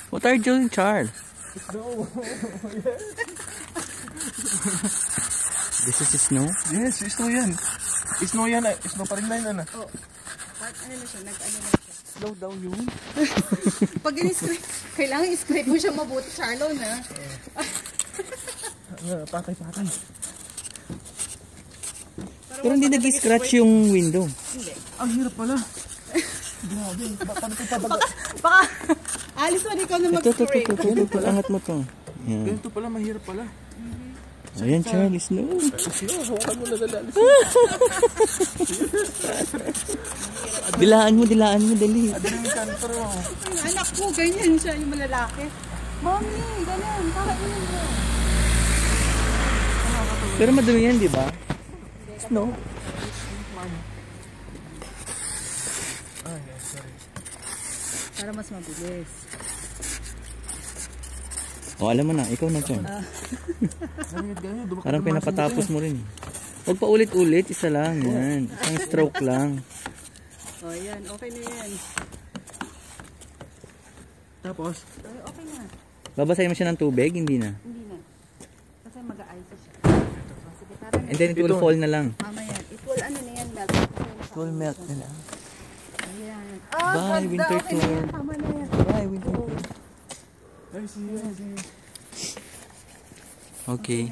What are you doing, Charles? Snow. This is snow? Yes, snow yan. Snow yan. Snow pa rin na yun. Oh. Ano na siya? Nag-ano na siya. Slow down yun. Pag in-scrape, kailangan i-scrape mo siya mabuti, Charlon, ha? Patay. Pero hindi nag-scratch yung window. Hindi. Ang hirap pala. Grabe. Paano ito pabaga? Baka, alis mo ikaw na mag-scrape. Ito, angat mo to. Yan. Ganito pala, mahirap pala. Ayan, Charlie, snow. Hawakan mo na dalalis. Dilaan mo, dali. Adring kanto. Anak ko, ganyan siya, yung malalaki. Mami, ganyan, kakainin mo. Pero madumi yan, di ba? Snow. Para mas mabilis. O, alam mo na, ikaw na, Chon. Parang pinapatapos mo rin. Huwag pa ulit-ulit, isa lang. Yan. Isang stroke lang. O, yan. Okay na yan. Tapos? Okay na. Babasahin mo siya ng tubig? Hindi na. Hindi na. Kasi mag-a-ice siya. Sige, And then it will fall na lang. mamaya. It will, ano na yan, melt. It will melt na lang. Ayan. Bye, winter Okay na tour. yan. Tama na yan. Bye, winter tour. Ay, see you. Okay.